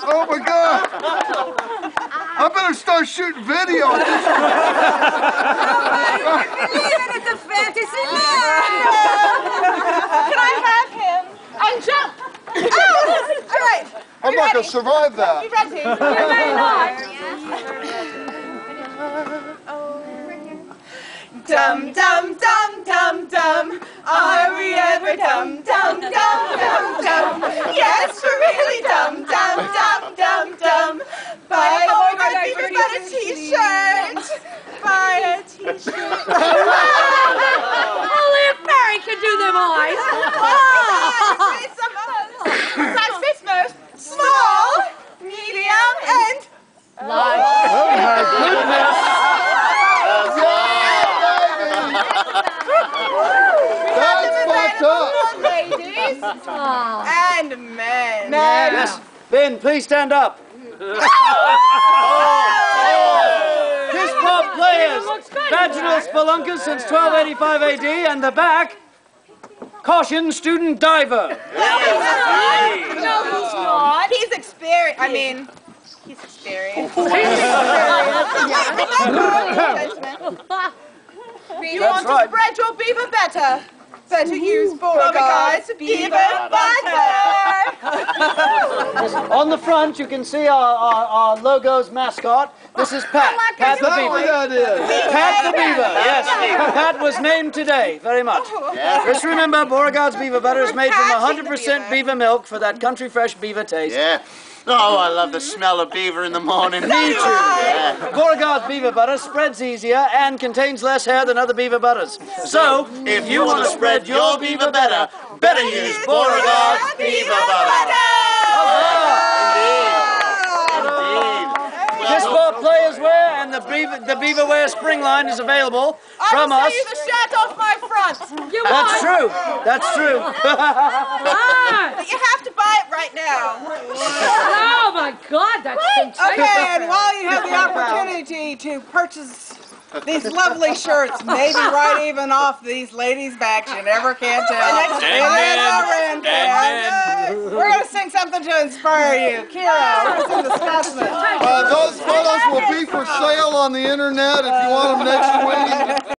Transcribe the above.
Oh my God! I better start shooting video. Believe it, it's a fantasy land. Can I have him? And jump. Oh, all right. I'm not gonna survive that. You ready? You may not. Dum dum dum dum dum. Are we ever dum dum dum dum dum? Yes, we're really dum dum dum dum dum. Buy a Beauregard Beaver Butter t-shirt. Buy a t-shirt. Only a fairy could do them eyes. Size fist small, medium, and large. Oh my goodness! That's fucked up. ladies and men. Yes. Ben, please stand up. Kiss Pop Players. Vaginal spelunker since 1285 AD, and the back. Caution, student diver. No, he's not. He's experienced. I mean, he's experienced. You want to spread your beaver better? Better use Beauregard's Beaver Butter. On the front, you can see our logo's mascot. This is Pat. Pat the Beaver. That is. Pat the Beaver, yes. Pat was named today, very much. Just remember, Beauregard's Beaver Butter is made from 100% beaver milk for that country fresh beaver taste. Yeah. Oh, I love the smell of beaver in the morning. Me too. Yeah. Beauregard's Beaver Butter spreads easier and contains less hair than other beaver butters. So, if you want to spread your beaver better use Beauregard's Beaver Butter. Indeed. Kiss Pop Players wear and the Beaver Wear spring line is available from us. I will sell you the shirt off my front. That's true. That's true. But you have to buy it right now. Oh my God, that's fantastic. Okay, and while you have the opportunity to purchase these lovely shirts, maybe right even off these ladies' backs, you never can tell. We're going to sing something to inspire you. Kira, we're going to sing the specimen. Those photos will be for sale on the internet if you want them next week.